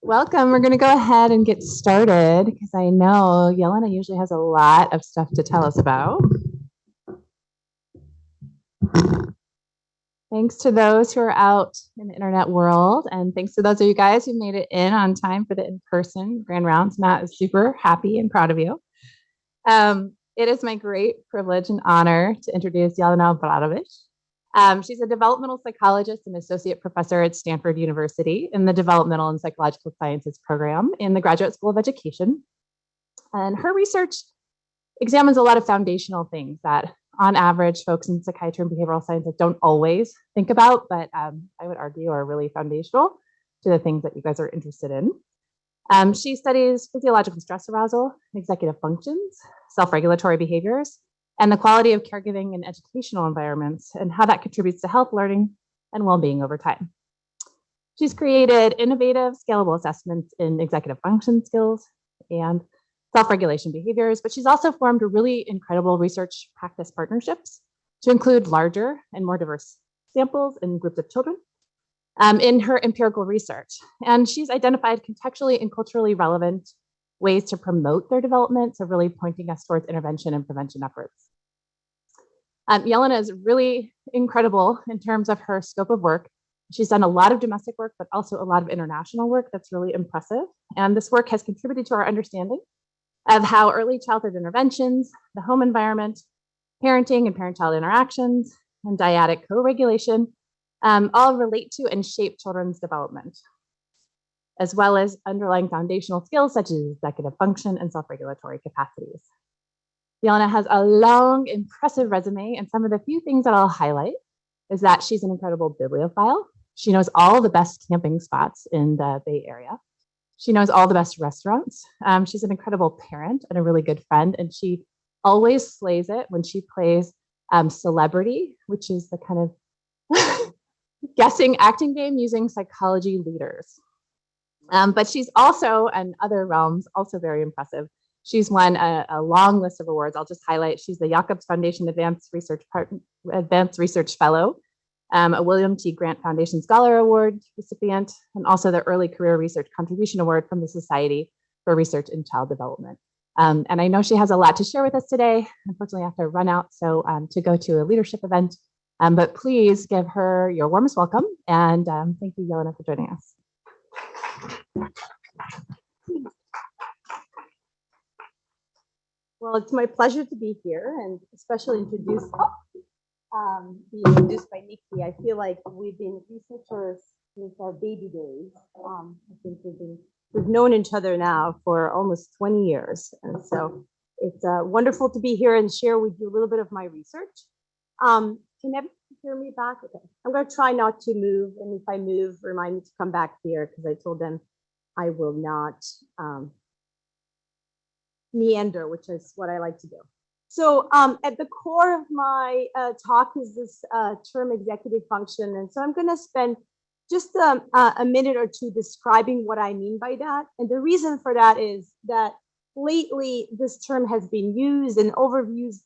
Welcome. We're going to go ahead and get started because I know Jelena usually has a lot of stuff to tell us about. Thanks to those who are out in the internet world, and thanks to those of you guys who made it in on time for the in-person grand rounds. Matt is super happy and proud of you. It is my great privilege and honor to introduce Jelena Obradović. She's a developmental psychologist and associate professor at Stanford University in the Developmental and Psychological Sciences program in the Graduate School of Education. And her research examines a lot of foundational things that, on average, folks in psychiatry and behavioral sciences don't always think about, but I would argue are really foundational to the things that you guys are interested in. She studies physiological stress arousal, executive functions, self-regulatory behaviors, and the quality of caregiving in educational environments and how that contributes to health, learning, and well-being over time. She's created innovative, scalable assessments in executive function skills and self-regulation behaviors, but she's also formed really incredible research practice partnerships to include larger and more diverse samples and groups of children in her empirical research. And she's identified contextually and culturally relevant ways to promote their development, so really pointing us towards intervention and prevention efforts. Jelena is really incredible in terms of her scope of work. She's done a lot of domestic work, but also a lot of international work that's really impressive. And this work has contributed to our understanding of how early childhood interventions, the home environment, parenting and parent-child interactions, and dyadic co-regulation all relate to and shape children's development, as well as underlying foundational skills such as executive function and self-regulatory capacities. Jelena has a long, impressive resume, and some of the few things that I'll highlight is that she's an incredible bibliophile. She knows all the best camping spots in the Bay Area. She knows all the best restaurants. She's an incredible parent and a really good friend, and she always slays it when she plays celebrity, which is the kind of guessing acting game using psychology leaders. But she's also, in other realms, also very impressive. She's won a long list of awards. I'll just highlight. She's the Jacobs Foundation Advanced Research Fellow, a William T. Grant Foundation Scholar Award recipient, and also the Early Career Research Contribution Award from the Society for Research in Child Development. And I know she has a lot to share with us today. Unfortunately, I have to run out to go to a leadership event. But please give her your warmest welcome. And thank you, Jelena, for joining us. Well, it's my pleasure to be here and especially be introduced by Nikki. I feel like we've been researchers since our baby days. I think we've known each other now for almost 20 years. And so it's wonderful to be here and share with you a little bit of my research. Can everyone hear me back? Okay. I'm going to try not to move. And if I move, remind me to come back here because I told them I will not meander, which is what I like to do. So at the core of my talk is this term executive function. And so I'm going to spend just a minute or two describing what I mean by that. And the reason for that is that lately this term has been used and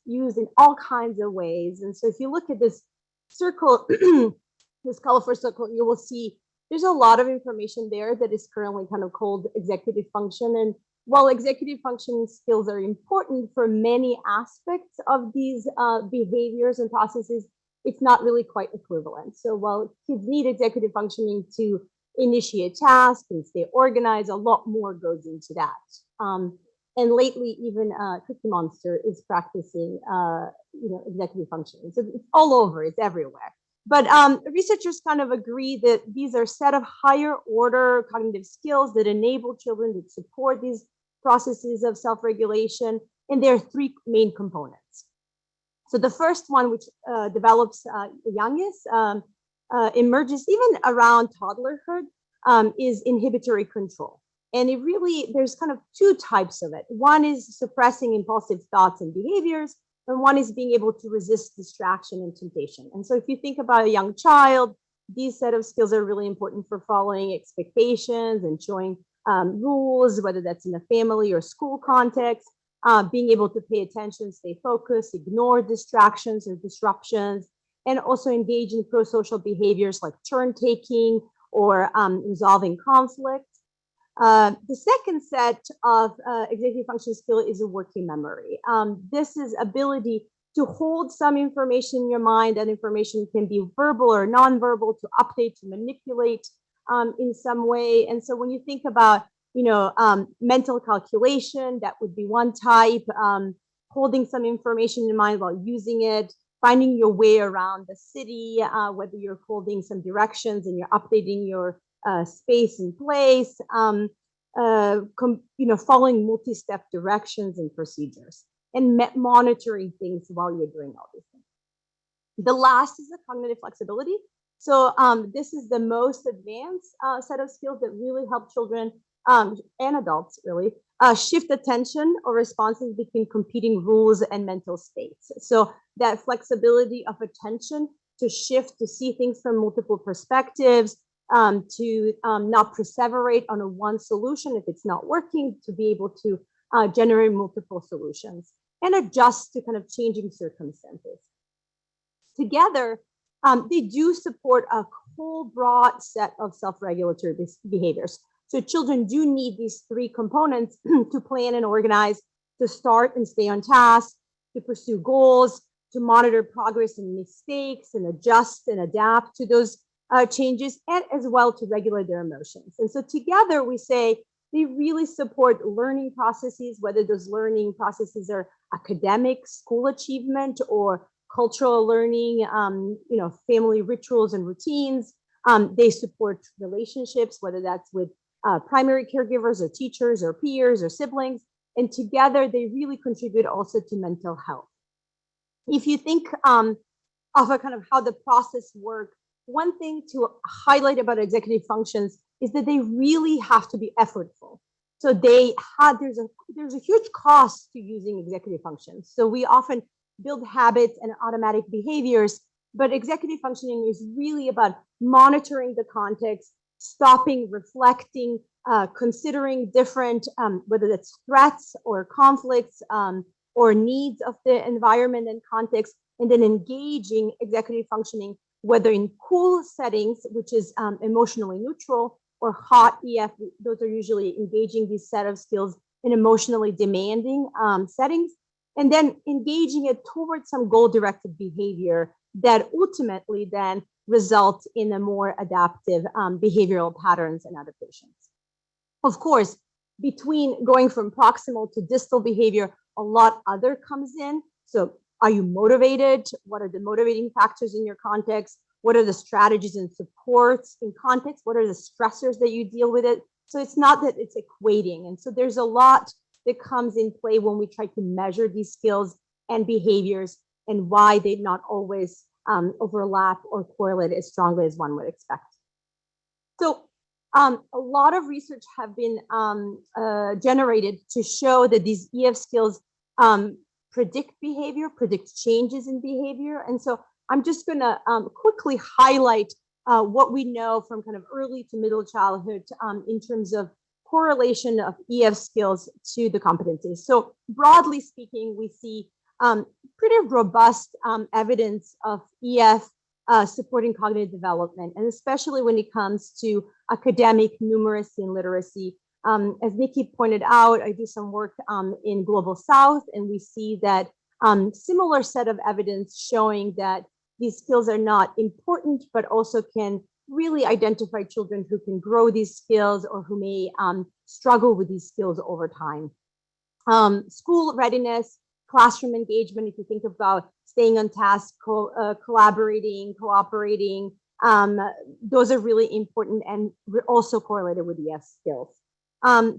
used in all kinds of ways. And so if you look at this circle, this colorful circle, you will see there's a lot of information there that is currently kind of called executive function. And while executive functioning skills are important for many aspects of these behaviors and processes, it's not really quite equivalent. So while kids need executive functioning to initiate tasks and stay organized, a lot more goes into that. And lately, even Cookie Monster is practicing, executive functioning. So it's all over, it's everywhere. But researchers kind of agree that these are a set of higher order cognitive skills that enable children to support these processes of self-regulation. And there are three main components. So the first one, which develops youngest, emerges even around toddlerhood, is inhibitory control. And there's kind of two types of it. One is suppressing impulsive thoughts and behaviors, and one is being able to resist distraction and temptation. And so if you think about a young child, these set of skills are really important for following expectations and showing rules, whether that's in a family or school context, being able to pay attention, stay focused, ignore distractions or disruptions, and also engage in pro-social behaviors like turn taking or resolving conflict. The second set of executive function skill is a working memory. This is ability to hold some information in your mind. That information can be verbal or nonverbal, to update, to manipulate in some way. And so when you think about, mental calculation, that would be one type, holding some information in mind while using it, finding your way around the city, whether you're holding some directions and you're updating your space and place, following multi-step directions and procedures, and monitoring things while you're doing all these things. The last is the cognitive flexibility. So this is the most advanced set of skills that really help children and adults really shift attention or responses between competing rules and mental states. So that flexibility of attention to shift, to see things from multiple perspectives, to not perseverate on a one solution if it's not working, to be able to generate multiple solutions and adjust to kind of changing circumstances. Together, they do support a whole broad set of self-regulatory behaviors. So children do need these three components to plan and organize, to start and stay on task, to pursue goals, to monitor progress and mistakes, and adjust and adapt to those changes, and as well to regulate their emotions. And so together we say they really support learning processes, whether those learning processes are academic, school achievement, or cultural learning, family rituals and routines. They support relationships, whether that's with primary caregivers or teachers or peers or siblings. And together they really contribute also to mental health. If you think of a kind of how the process works, one thing to highlight about executive functions is that they really have to be effortful. So there's a huge cost to using executive functions. So we often build habits and automatic behaviors, but executive functioning is really about monitoring the context, stopping, reflecting, considering different, whether that's threats or conflicts or needs of the environment and context, and then engaging executive functioning, whether in cool settings, which is emotionally neutral, or hot EF. Those are usually engaging these set of skills in emotionally demanding settings, and then engaging it towards some goal-directed behavior that ultimately then results in a more adaptive behavioral patterns and adaptations. Of course, between going from proximal to distal behavior, a lot other comes in. So are you motivated? What are the motivating factors in your context? What are the strategies and supports in context? What are the stressors that you deal with it? So it's not that it's equating. And so there's a lot that comes in play when we try to measure these skills and behaviors, and why they not always overlap or correlate as strongly as one would expect. So a lot of research have been generated to show that these EF skills predict behavior, predict changes in behavior. And so I'm just going to quickly highlight what we know from kind of early to middle childhood in terms of correlation of EF skills to the competencies. So broadly speaking, we see pretty robust evidence of EF supporting cognitive development, and especially when it comes to academic numeracy and literacy. As Nikki pointed out, I do some work in Global South, and we see that similar set of evidence showing that these skills are not important, but also can really identify children who can grow these skills or who may struggle with these skills over time. School readiness, classroom engagement, if you think about staying on task, collaborating, cooperating, those are really important and also correlated with EF skills.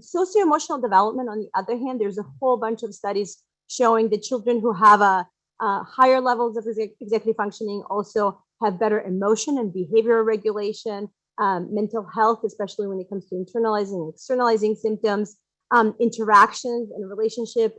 Socio-emotional development, on the other hand, there's a whole bunch of studies showing that children who have higher levels of executive functioning also have better emotion and behavioral regulation, mental health, especially when it comes to internalizing and externalizing symptoms, interactions and relationship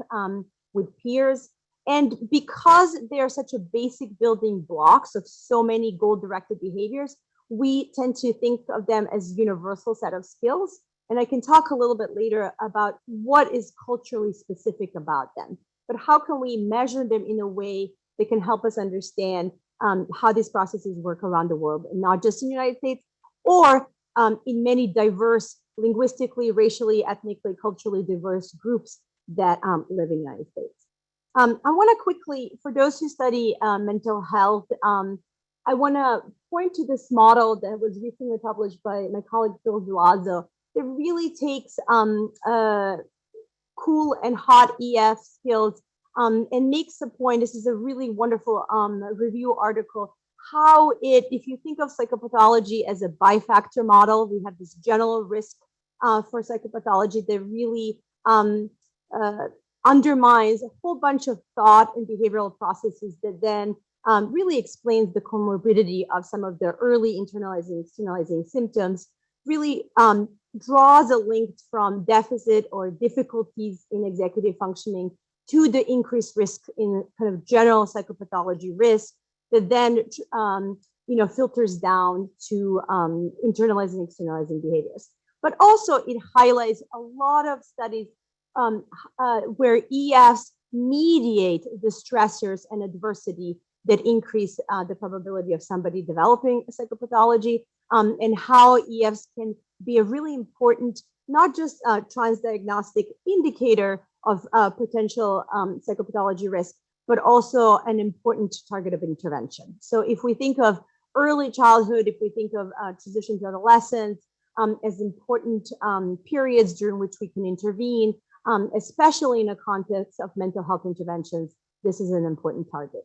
with peers. And because they are such a basic building blocks of so many goal-directed behaviors, we tend to think of them as universal set of skills. And I can talk a little bit later about what is culturally specific about them, but how can we measure them in a way that can help us understand how these processes work around the world, and not just in the United States, or in many diverse linguistically, racially, ethnically, culturally diverse groups that live in the United States. I want to quickly, for those who study mental health, I want to point to this model that was recently published by my colleague Phil Gilazzo. It really takes cool and hot EF skills and makes the point. This is a really wonderful review article. How it, if you think of psychopathology as a bifactor model, we have this general risk for psychopathology that really undermines a whole bunch of thought and behavioral processes that then really explains the comorbidity of some of the early internalizing, externalizing symptoms, really draws a link from deficit or difficulties in executive functioning to the increased risk in kind of general psychopathology risk that then filters down to internalizing, externalizing behaviors. But also it highlights a lot of studies where EFs mediate the stressors and adversity that increase the probability of somebody developing a psychopathology, and how EFs can be a really important, not just transdiagnostic indicator of potential psychopathology risk, but also an important target of intervention. So if we think of early childhood, if we think of transition to adolescence as important periods during which we can intervene, especially in a context of mental health interventions, this is an important target.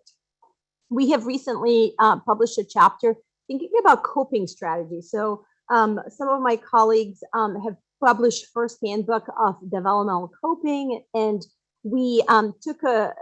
We have recently published a chapter thinking about coping strategies. So some of my colleagues have published first handbook of developmental coping, and we took a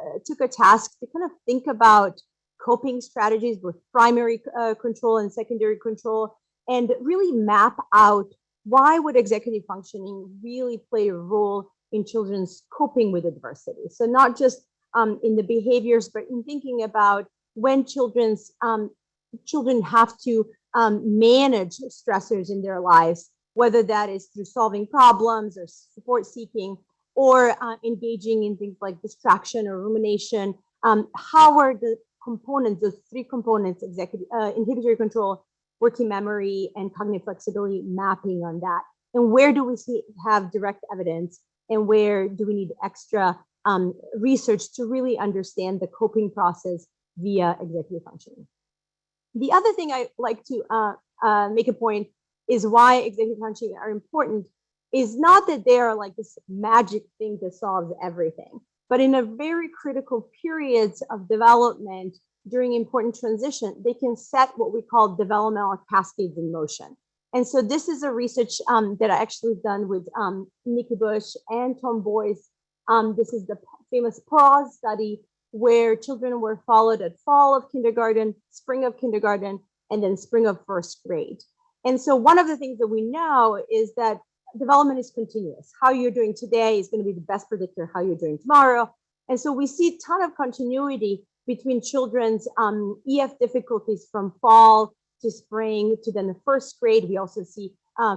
task to kind of think about coping strategies with primary control and secondary control, and really map out why would executive functioning really play a role in children's coping with adversity. So not just in the behaviors, but in thinking about when children have to manage stressors in their lives, whether that is through solving problems or support seeking, or engaging in things like distraction or rumination. How are the components, those three components, inhibitory control, working memory, and cognitive flexibility, mapping on that? And where do we have direct evidence, and where do we need extra research to really understand the coping process via executive functioning? The other thing I like to make a point is why executive functioning are important is not that they are like this magic thing that solves everything, but in a very critical periods of development during important transition, they can set what we call developmental cascades in motion. And so this is a research that I actually done with Nikki Bush and Tom Boyce. This is the famous pause study where children were followed at fall of kindergarten, spring of kindergarten, and then spring of first grade. And so one of the things that we know is that development is continuous. How you're doing today is going to be the best predictor of how you're doing tomorrow. And so we see a ton of continuity between children's EF difficulties from fall to spring to then the first grade. We also see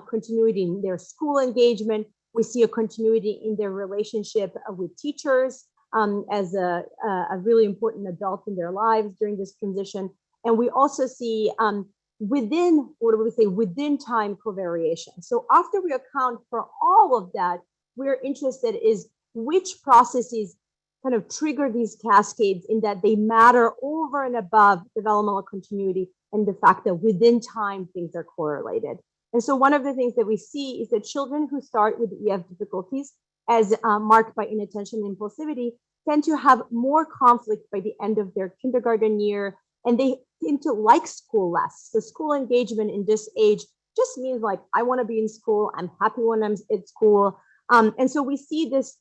continuity in their school engagement. We see a continuity in their relationship with teachers as a really important adult in their lives during this transition. And we also see within time covariation. So after we account for all of that, we're interested is which processes kind of trigger these cascades in that they matter over and above developmental continuity and the fact that within time things are correlated. And so one of the things that we see is that children who start with EF difficulties as marked by inattention and impulsivity tend to have more conflict by the end of their kindergarten year, and they seem to like school less. So school engagement in this age just means like, I want to be in school. I'm happy when I'm at school. And so we see this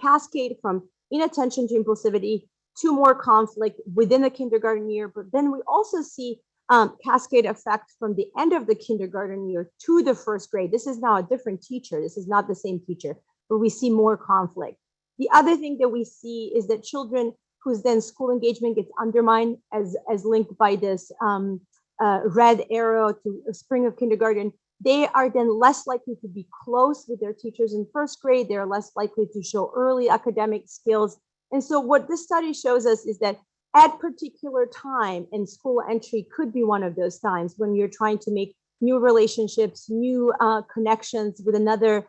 cascade from inattention to impulsivity to more conflict within the kindergarten year. But then we also see cascade effect from the end of the kindergarten year to the first grade. This is now a different teacher. This is not the same teacher, but we see more conflict. The other thing that we see is that children whose then school engagement gets undermined as linked by this red arrow to spring of kindergarten, they are then less likely to be close with their teachers in first grade. They're less likely to show early academic skills. And so what this study shows us is that at particular time, and school entry could be one of those times when you're trying to make new relationships, new connections with another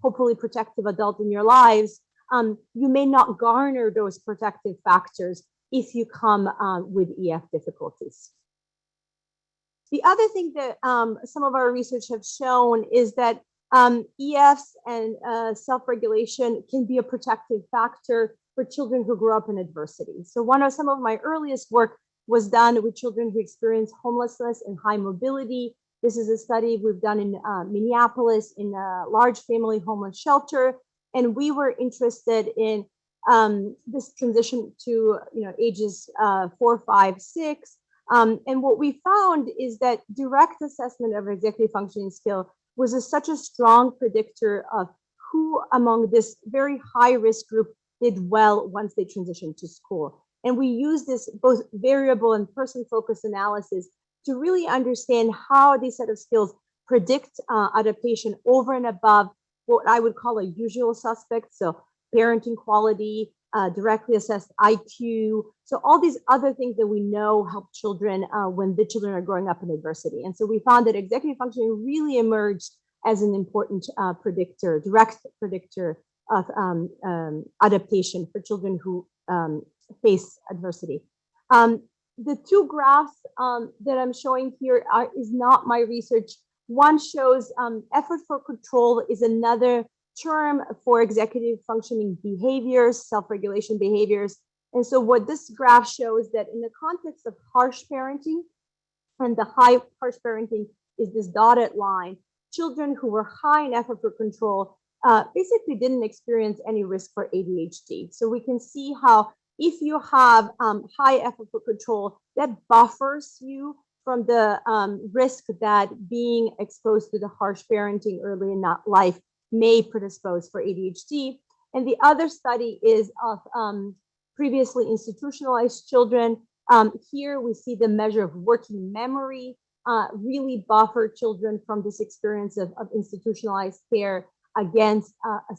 hopefully protective adult in your lives, you may not garner those protective factors if you come with EF difficulties. The other thing that some of our research have shown is that EFs and self-regulation can be a protective factor for children who grew up in adversity. So some of my earliest work was done with children who experience homelessness and high mobility. This is a study we've done in Minneapolis in a large family homeless shelter. And we were interested in this transition to ages 4, 5, 6. And what we found is that direct assessment of executive functioning skill was such a strong predictor of who among this very high risk group did well once they transitioned to school. And we use this both variable and person-focused analysis to really understand how these set of skills predict adaptation over and above what I would call a usual suspect. So parenting quality, directly assessed IQ. So all these other things that we know help children when the children are growing up in adversity. And so we found that executive functioning really emerged as an important predictor, direct predictor of adaptation for children who face adversity. The two graphs that I'm showing here is not my research. One shows effort for control is another term for executive functioning behaviors, self-regulation behaviors. And so what this graph shows that in the context of harsh parenting, and the high harsh parenting is this dotted line, children who were high in effort for control basically didn't experience any risk for ADHD. So we can see how if you have high effort for control, that buffers you from the risk that being exposed to the harsh parenting early in life may predispose for ADHD. And the other study is of previously institutionalized children. Here we see the measure of working memory really buffer children from this experience of institutionalized care against a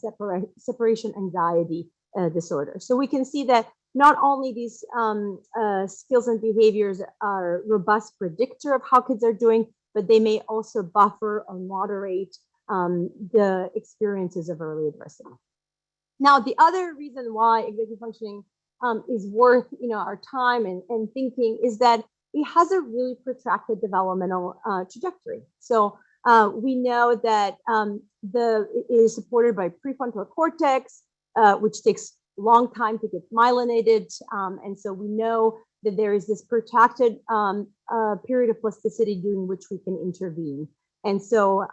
separation anxiety disorder. So we can see that not only these skills and behaviors are robust predictor of how kids are doing, but they may also buffer or moderate the experiences of early adversity. Now, the other reason why executive functioning is worth our time and thinking is that it has a really protracted developmental trajectory. So we know that it is supported by prefrontal cortex, which takes a long time to get myelinated. And so we know that there is this protracted period of plasticity during which we can intervene. And so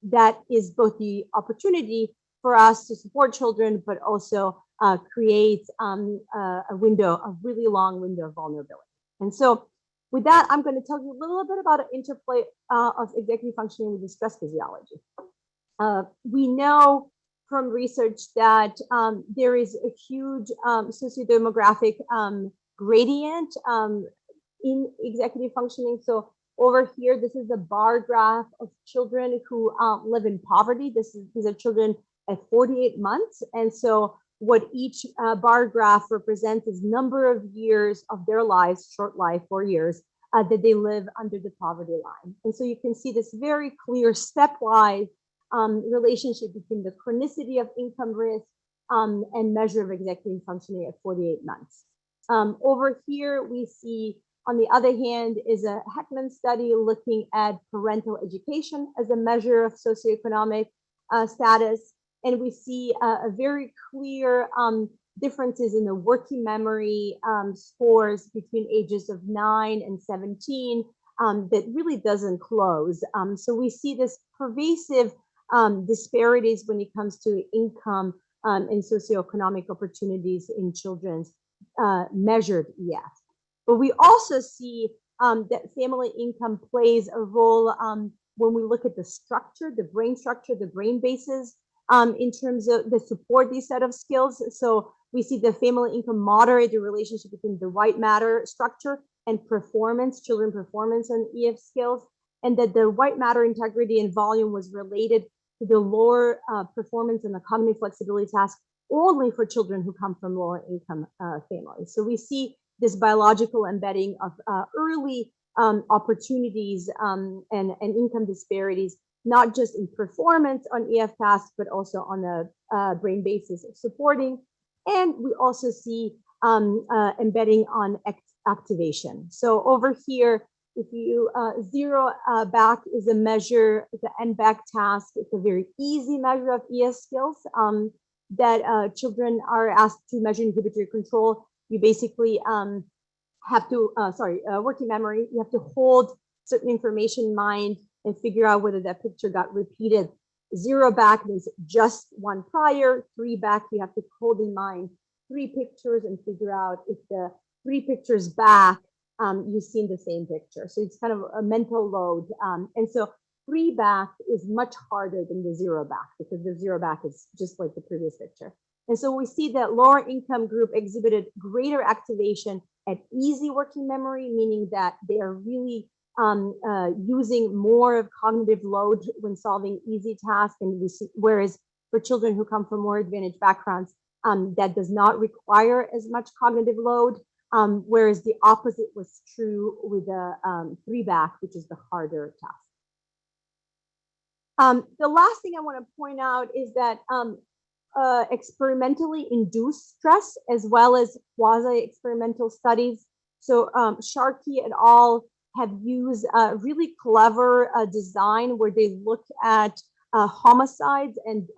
that is both the opportunity for us to support children, but also create a really long window of vulnerability. And so with that, I'm going to tell you a little bit about an interplay of executive functioning with the stress physiology. We know from research that there is a huge sociodemographic gradient in executive functioning. So over here, this is a bar graph of children who live in poverty. These are children at 48 months. And so what each bar graph represents is number of years of their lives, short life, 4 years, that they live under the poverty line. And so you can see this very clear stepwise relationship between the chronicity of income risk and measure of executive functioning at 48 months. Over here, we see, on the other hand, is a Heckman study looking at parental education as a measure of socioeconomic status. And we see a very clear differences in the working memory scores between ages of 9 and 17 that really doesn't close. So we see this pervasive disparities when it comes to income and socioeconomic opportunities in children's measured EF. But we also see that family income plays a role when we look at the structure, the brain bases, in terms of the support these set of skills. So we see the family income moderate the relationship between the white matter structure and performance, children performance on EF skills, and that the white matter integrity and volume was related to the lower performance and the cognitive flexibility task only for children who come from lower income families. So we see this biological embedding of early opportunities and income disparities, not just in performance on EF tasks, but also on a brain basis of supporting. And we also see embedding on activation. So over here, if you zero back is a measure, the NBAC task. It's a very easy measure of ES skills that children are asked to measure inhibitory control. You basically have to, working memory, you have to hold certain information in mind and figure out whether that picture got repeated. Zero back means just one prior. Three back, you have to hold in mind 3 pictures and figure out if the 3 pictures back, you've seen the same picture. So it's kind of a mental load. And so 3 back is much harder than the 0 back because the 0 back is just like the previous picture. And so we see that lower income group exhibited greater activation at easy working memory, meaning that they are really using more of cognitive load when solving easy tasks. And we see, whereas for children who come from more advantaged backgrounds, that does not require as much cognitive load. Whereas the opposite was true with the 3 back, which is the harder task. The last thing I want to point out is that experimentally induced stress, as well as quasi-experimental studies. So Sharkey et al. Have used a really clever design where they look at homicides and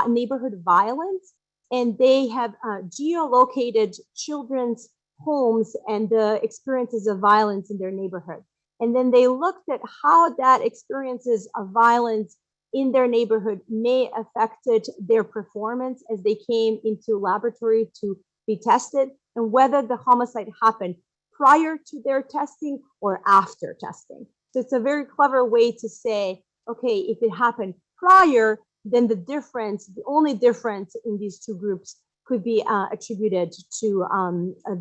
neighborhood violence, and they have geolocated children's homes and the experiences of violence in their neighborhood. And then they looked at how that experiences of violence in their neighborhood may affected their performance as they came into laboratory to be tested, and whether the homicide happened prior to their testing or after testing. So it's a very clever way to say, okay, if it happened prior, then the difference, the only difference in these two groups could be attributed to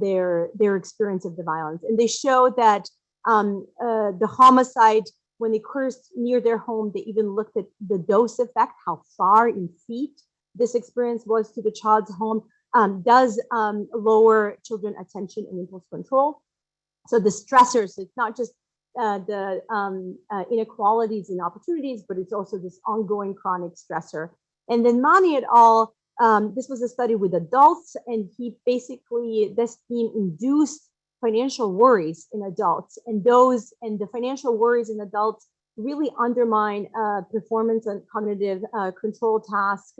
their experience of the violence. And they show that the homicide, when it occurs near their home, they even looked at the dose effect, how far in feet this experience was to the child's home, does lower children attention and impulse control. So the stressors, it's not just the inequalities and opportunities, but it's also this ongoing chronic stressor. And then Mani et al., this was a study with adults, and he basically, this team induced financial worries in adults, and the financial worries in adults really undermine performance and cognitive control tasks,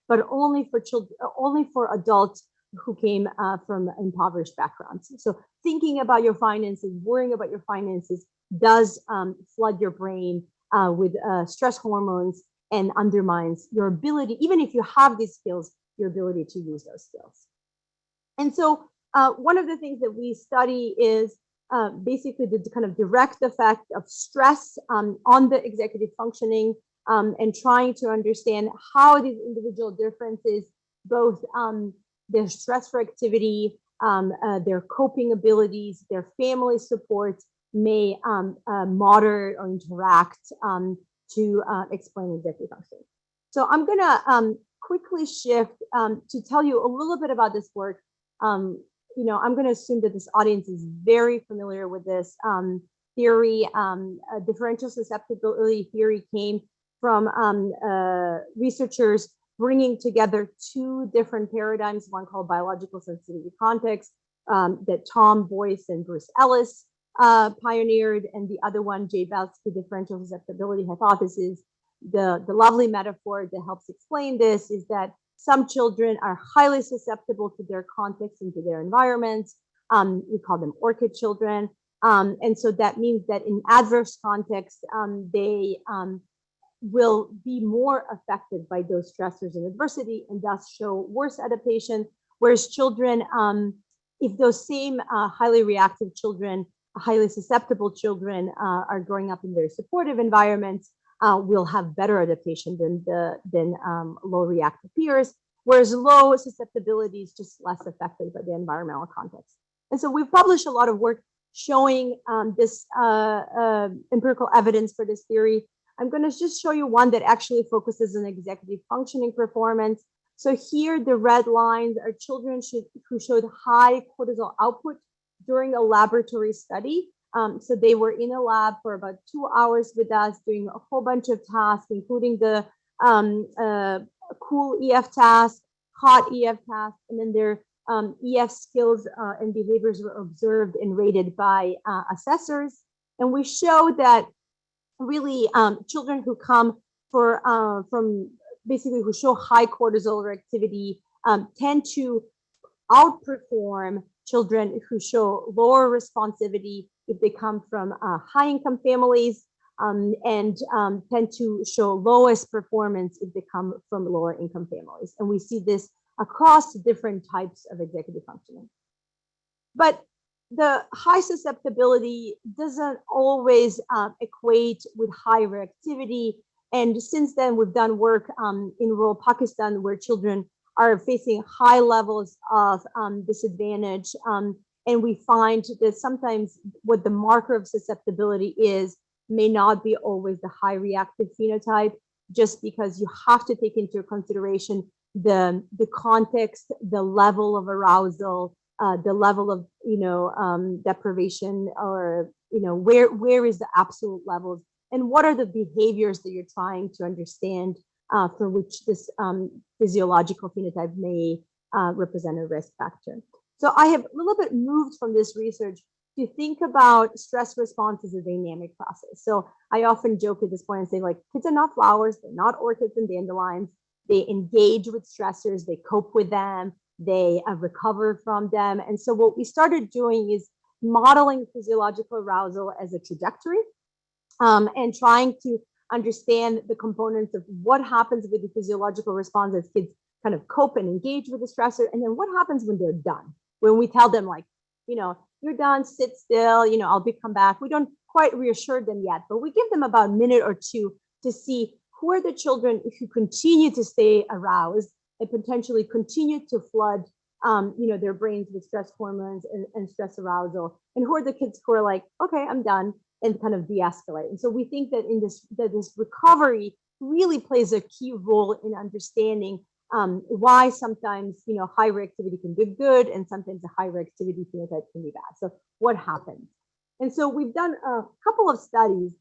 but only for children, only for adults who came from impoverished backgrounds. So thinking about your finances, worrying about your finances does flood your brain with stress hormones and undermines your ability, even if you have these skills, your ability to use those skills. And so one of the things that we study is basically the kind of direct effect of stress on the executive functioning, and trying to understand how these individual differences, both their stress for activity, their coping abilities, their family supports may moderate or interact to explain executive functioning. So I'm gonna quickly shift to tell you a little bit about this work. You know, I'm gonna assume that this audience is very familiar with this theory. Differential susceptibility theory came from researchers bringing together 2 different paradigms, one called biological sensitivity context that Tom Boyce and Bruce Ellis pioneered, and the other one, Jay Belsky differential susceptibility hypothesis. The lovely metaphor that helps explain this is that some children are highly susceptible to their context and to their environments. We call them orchid children. And so that means that in adverse context, they will be more affected by those stressors and adversity, and thus show worse adaptation. Whereas children, if those same highly reactive children, highly susceptible children are growing up in very supportive environments, will have better adaptation than low reactive peers, whereas low susceptibility is just less affected by the environmental context. And so we've published a lot of work showing this empirical evidence for this theory. I'm going to just show you one that actually focuses on executive functioning performance. So here, the red lines are children who showed high cortisol output during a laboratory study. So they were in a lab for about 2 hours with us, doing a whole bunch of tasks, including the cool EF task, hot EF task, and then their EF skills and behaviors were observed and rated by assessors. And we showed that really children who come from basically who show high cortisol activity tend to outperform children who show lower responsivity if they come from high income families, and tend to show lowest performance if they come from lower income families. And we see this across different types of executive functioning. But the high susceptibility doesn't always equate with high reactivity. And since then, we've done work in rural Pakistan where children are facing high levels of disadvantage. And we find that sometimes what the marker of susceptibility is may not be always the high reactive phenotype, just because you have to take into consideration the context, the level of arousal, the level of deprivation, or where is the absolute levels, and what are the behaviors that you're trying to understand for which this physiological phenotype may represent a risk factor. So I have a little bit moved from this research to think about stress response as a dynamic process. So I often joke at this point and say, like, kids are not flowers, they're not orchids and dandelions. They engage with stressors, they cope with them, they recover from them. And so what we started doing is modeling physiological arousal as a trajectory, and trying to understand the components of what happens with the physiological response as kids kind of cope and engage with the stressor, and then what happens when they're done. When we tell them, like, you're done, sit still, I'll come back. We don't quite reassure them yet, but we give them about a minute or two to see who are the children who continue to stay aroused and potentially continue to flood their brains with stress hormones and stress arousal, and who are the kids who are like, okay, I'm done, and kind of de-escalate. And so we think that this recovery really plays a key role in understanding why sometimes high reactivity can be good and sometimes a high reactivity phenotype can be bad. So what happens? And so we've done a couple of studies.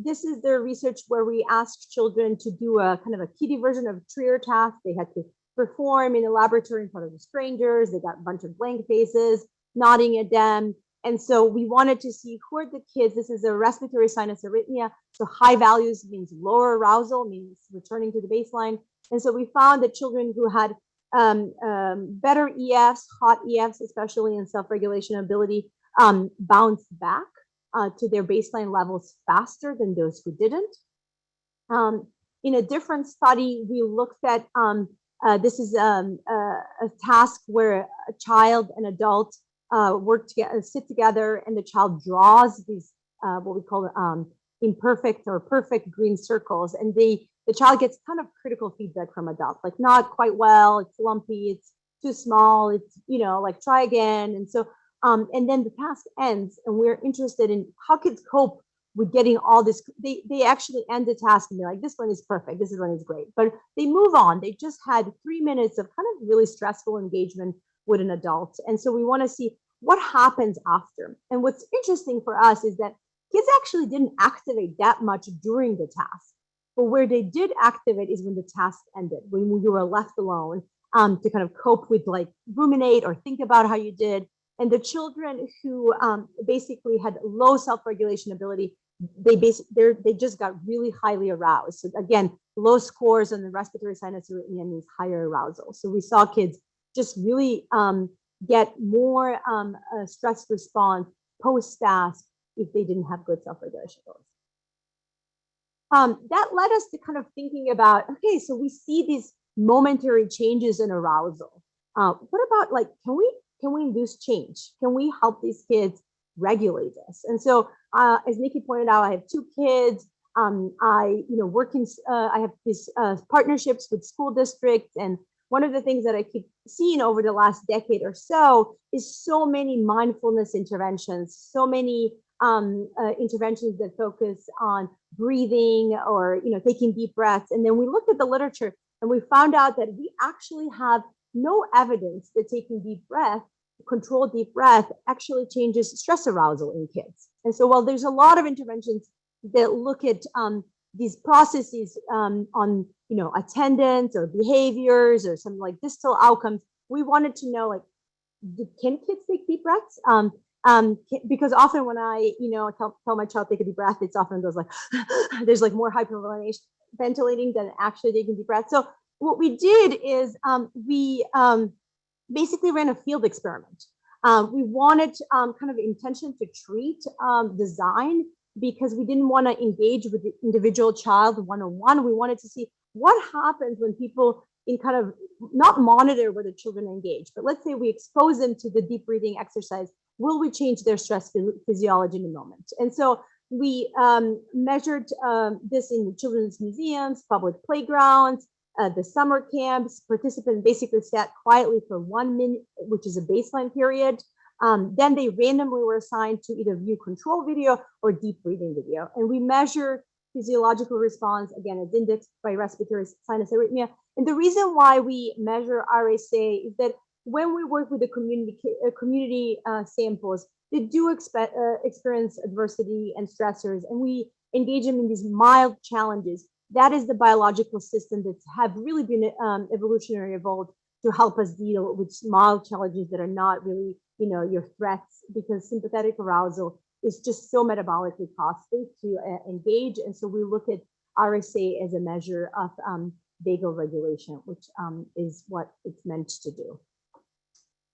This is the research where we asked children to do a kind of a kiddie version of a Trier task. They had to perform in a laboratory in front of the strangers. They got a bunch of blank faces, nodding at them. And so we wanted to see who are the kids. This is a respiratory sinus arrhythmia. So high values means lower arousal, means returning to the baseline. And so we found that children who had better EFs, hot EFs, especially in self-regulation ability, bounced back to their baseline levels faster than those who didn't. In a different study, we looked at, this is a task where a child and adult work together, sit together, and the child draws these what we call imperfect or perfect green circles, and the child gets a ton of critical feedback from adults, like not quite well, it's lumpy, it's too small, it's like try again. And so and then the task ends, and we're interested in how kids cope with getting all this. They actually end the task and they're like, this one is perfect, this one is great, but they move on. They just had 3 minutes of kind of really stressful engagement with an adult. And so we want to see what happens after. And what's interesting for us is that kids actually didn't activate that much during the task, but where they did activate is when the task ended, when you were left alone to kind of cope with, like, ruminate or think about how you did. And the children who basically had low self-regulation ability, they just got really highly aroused. So again, low scores on the respiratory sinus arrhythmia means higher arousal. So we saw kids just really get more stress response post-task if they didn't have good self-regulation ability. That led us to kind of thinking about, okay, so we see these momentary changes in arousal. What about, like, can we induce change? Can we help these kids regulate this? And so, as Nikki pointed out, I have 2 kids. I have these partnerships with school districts, and one of the things that I keep seeing over the last decade or so is so many mindfulness interventions, so many interventions that focus on breathing or taking deep breaths. And then we looked at the literature and we found out that we actually have no evidence that taking deep breath controlled deep breath actually changes stress arousal in kids. And so while there's a lot of interventions that look at these processes on attendance or behaviors or some like distal outcomes, we wanted to know, like, can kids take deep breaths? Because often when I tell my child take a deep breath, it's often goes like there's like more hyperventilating than actually taking deep breaths. So what we did is we basically ran a field experiment. We wanted kind of intention to treat design, because we didn't want to engage with the individual child one-on-one. We wanted to see what happens when people in kind of not monitor whether children engage, but let's say we expose them to the deep breathing exercise. Will we change their stress physiology in a moment? And so we measured this in children's museums, public playgrounds, the summer camps. Participants basically sat quietly for 1 minute, which is a baseline period. Then they randomly were assigned to either view control video or deep breathing video. And we measured physiological response, again, as indexed by respiratory sinus arrhythmia. And the reason why we measure RSA is that when we work with the community samples, they do experience adversity and stressors, and we engage them in these mild challenges. That is the biological system that have really been evolutionary evolved to help us deal with mild challenges that are not really, your threats, because sympathetic arousal is just so metabolically costly to engage. And so we look at RSA as a measure of vagal regulation, which is what it's meant to do.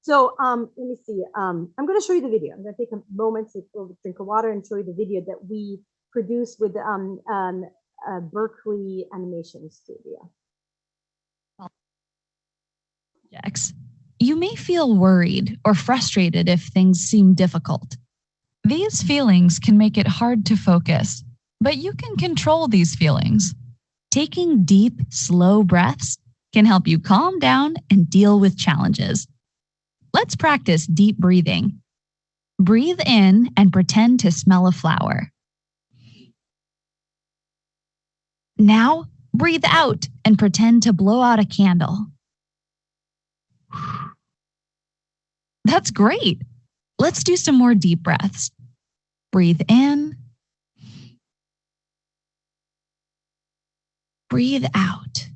So let me see. I'm going to show you the video. I'm going to take a moment to drink of water and show you the video that we produced with Berkeley Animation Studio. You may feel worried or frustrated if things seem difficult. These feelings can make it hard to focus, but you can control these feelings. Taking deep, slow breaths can help you calm down and deal with challenges. Let's practice deep breathing. Breathe in and pretend to smell a flower. Now, breathe out and pretend to blow out a candle. That's great. Let's do some more deep breaths. Breathe in. Breathe out.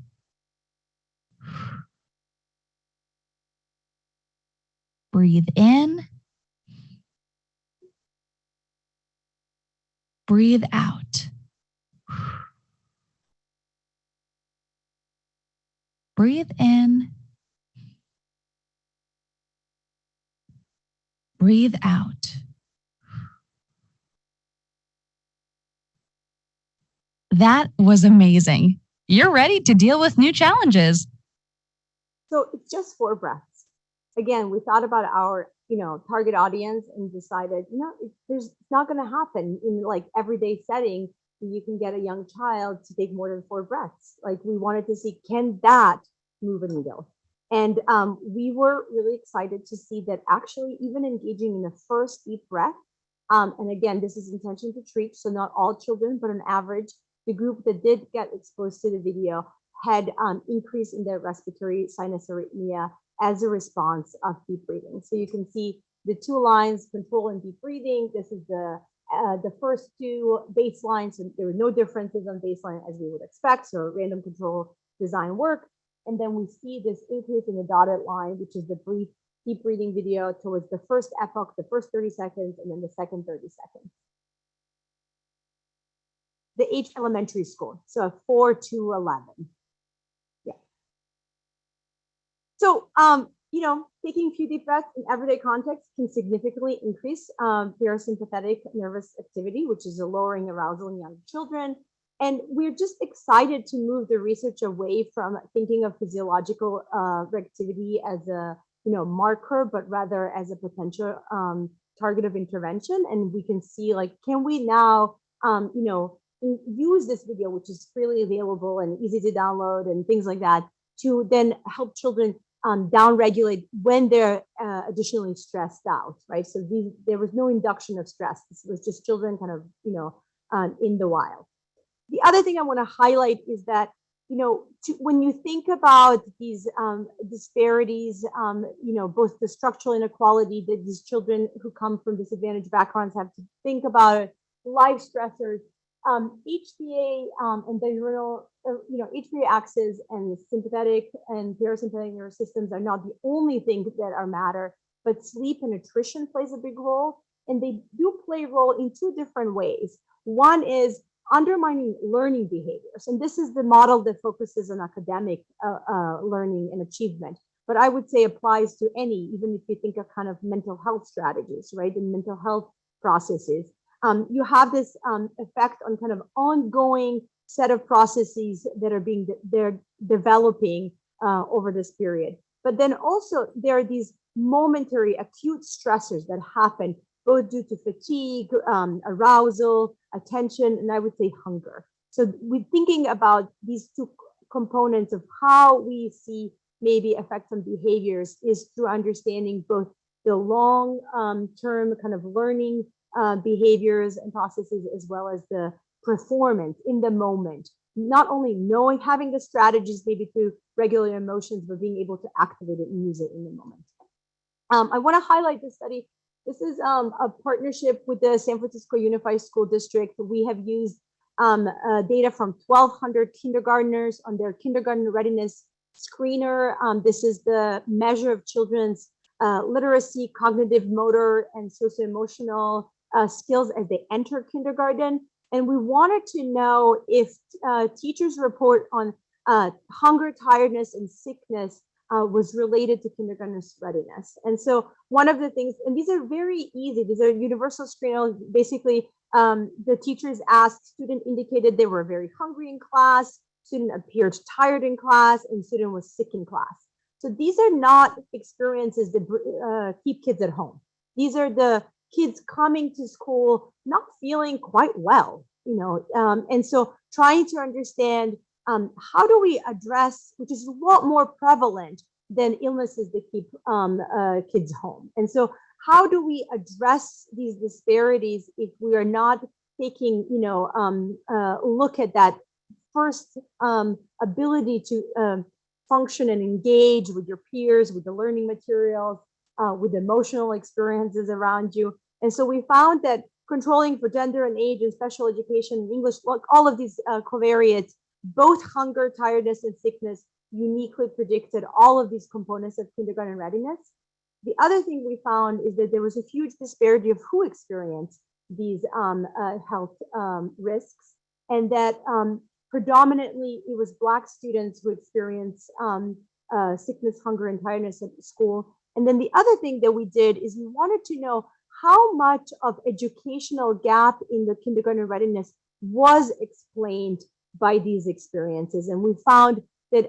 Breathe in. Breathe out. Breathe in. Breathe out. That was amazing. You're ready to deal with new challenges. So it's just 4 breaths. Again, we thought about our, target audience and decided, it's not going to happen in like everyday setting. You can get a young child to take more than 4 breaths. Like, we wanted to see, can that move a needle? And we were really excited to see that actually even engaging in the first deep breath, and again, this is intention to treat, so not all children, but on average, the group that did get exposed to the video had increase in their respiratory sinus arrhythmia as a response of deep breathing. So you can see the 2 lines, control and deep breathing. This is the first 2 baselines, and there were no differences on baseline as we would expect. So random control design work. And then we see this increase in the dotted line, which is the deep breathing video towards the first epoch, the first 30 seconds, and then the second 30 seconds. The age elementary school, so 4 to 11. Yeah. So, taking a few deep breaths in everyday context can significantly increase parasympathetic nervous activity, which is a lowering arousal in young children. And we're just excited to move the research away from thinking of physiological reactivity as a marker, but rather as a potential target of intervention. And we can see, like, can we now use this video, which is freely available and easy to download and things like that, to then help children down-regulate when they're additionally stressed out, right? So there was no induction of stress. This was just children kind of, in the wild. The other thing I want to highlight is that, when you think about these disparities, both the structural inequality that these children who come from disadvantaged backgrounds have to think about, life stressors, HPA and diurnal, HPA axis and sympathetic and parasympathetic nervous systems are not the only things that are matter, but sleep and nutrition plays a big role. And they do play a role in two different ways. One is undermining learning behaviors. And this is the model that focuses on academic learning and achievement. But I would say applies to any, even if you think of kind of mental health strategies, right? And mental health processes. You have this effect on kind of ongoing set of processes that are they're developing over this period. But then also there are these momentary acute stressors that happen both due to fatigue, arousal, attention, and I would say hunger. So we're thinking about these two components of how we see maybe effects on behaviors is through understanding both the long-term kind of learning behaviors and processes, as well as the performance in the moment. Not only knowing, having the strategies maybe through regular emotions, but being able to activate it and use it in the moment. I want to highlight this study. This is a partnership with the San Francisco Unified School District. We have used data from 1,200 kindergartners on their kindergarten readiness screener. This is the measure of children's literacy, cognitive, motor, and socio-emotional skills as they enter kindergarten. And we wanted to know if teachers' report on hunger, tiredness, and sickness was related to kindergarten readiness. And so one of the things, and these are very easy, these are universal screeners. Basically, the teachers asked, student indicated they were very hungry in class, student appeared tired in class, and student was sick in class. So these are not experiences that keep kids at home. These are the kids coming to school not feeling quite well, and so trying to understand how do we address, which is a lot more prevalent than illnesses that keep kids home. And so how do we address these disparities if we are not taking, look at that first ability to function and engage with your peers, with the learning materials, with emotional experiences around you. And so we found that controlling for gender and age and special education and English, all of these covariates, both hunger, tiredness, and sickness uniquely predicted all of these components of kindergarten readiness. The other thing we found is that there was a huge disparity of who experienced these health risks, and that predominantly it was Black students who experienced sickness, hunger, and tiredness at school. And then the other thing that we did is we wanted to know how much of educational gap in the kindergarten readiness was explained by these experiences. And we found that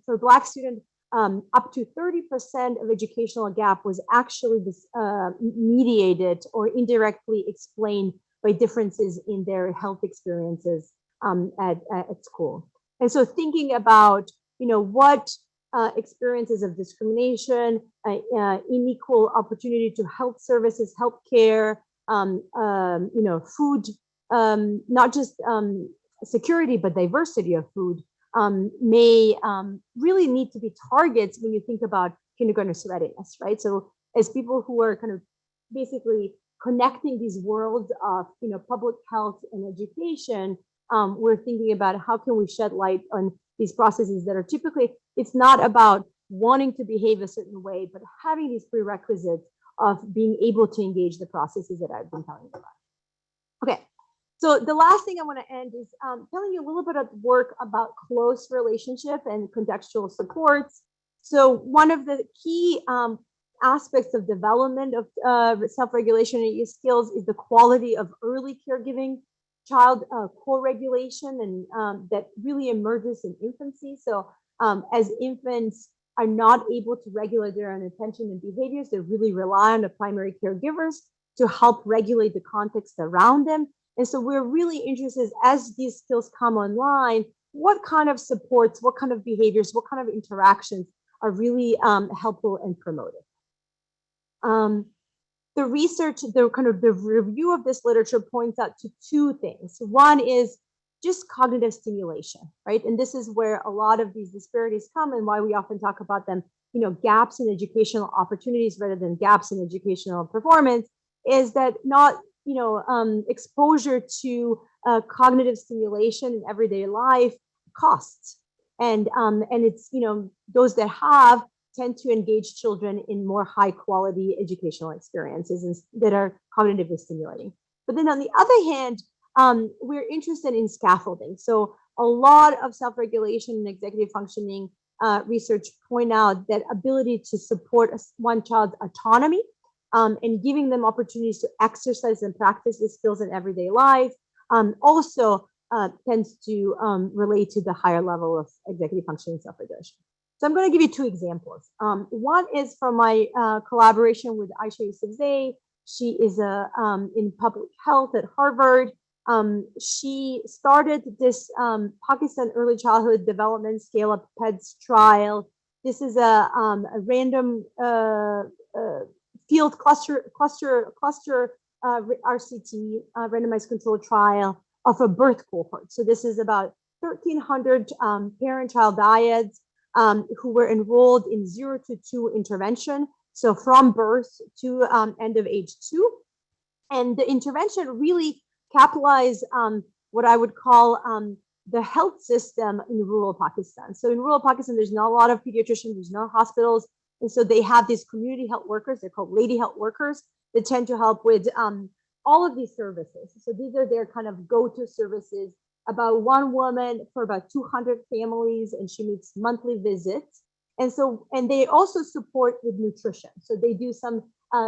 for Black students, up to 30% of educational gap was actually mediated or indirectly explained by differences in their health experiences at school. And so thinking about, what experiences of discrimination, unequal opportunity to health services, healthcare, food, not just security, but diversity of food, may really need to be targets when you think about kindergarten readiness, right? So as people who are kind of basically connecting these worlds of, public health and education, we're thinking about how can we shed light on these processes that are typically, it's not about wanting to behave a certain way, but having these prerequisites of being able to engage the processes that I've been telling you about. Okay. So the last thing I want to end is telling you a little bit of work about close relationship and contextual supports. So one of the key aspects of development of self-regulation and skills is the quality of early caregiving, child co-regulation, and that really emerges in infancy. So as infants are not able to regulate their own attention and behaviors, they really rely on the primary caregivers to help regulate the context around them. And so we're really interested as these skills come online, what kind of supports, what kind of behaviors, what kind of interactions are really helpful and promoted. The research, the review of this literature points out to two things. One is just cognitive stimulation, right? And this is where a lot of these disparities come and why we often talk about them, gaps in educational opportunities rather than gaps in educational performance, is that not, exposure to cognitive stimulation in everyday life costs. And it's, those that have tend to engage children in more high quality educational experiences that are cognitively stimulating. But then on the other hand, we're interested in scaffolding. So a lot of self-regulation and executive functioning research point out that ability to support one child's autonomy and giving them opportunities to exercise and practice the skills in everyday life also tends to relate to the higher level of executive functioning self-regulation. So I'm going to give you two examples. One is from my collaboration with Aisha Yousafzai. She is in public health at Harvard. She started this Pakistan Early Childhood Development Scale-Up PEDS trial. This is a random field cluster RCT, randomized controlled trial of a birth cohort. So this is about 1,300 parent-child dyads who were enrolled in 0 to 2 intervention. So from birth to end of age 2. And the intervention really capitalized what I would call the health system in rural Pakistan. So in rural Pakistan, there's not a lot of pediatricians, there's no hospitals. And so they have these community health workers, they're called lady health workers, that tend to help with all of these services. So these are their kind of go-to services. About one woman for about 200 families, and she makes monthly visits. And they also support with nutrition. So they do some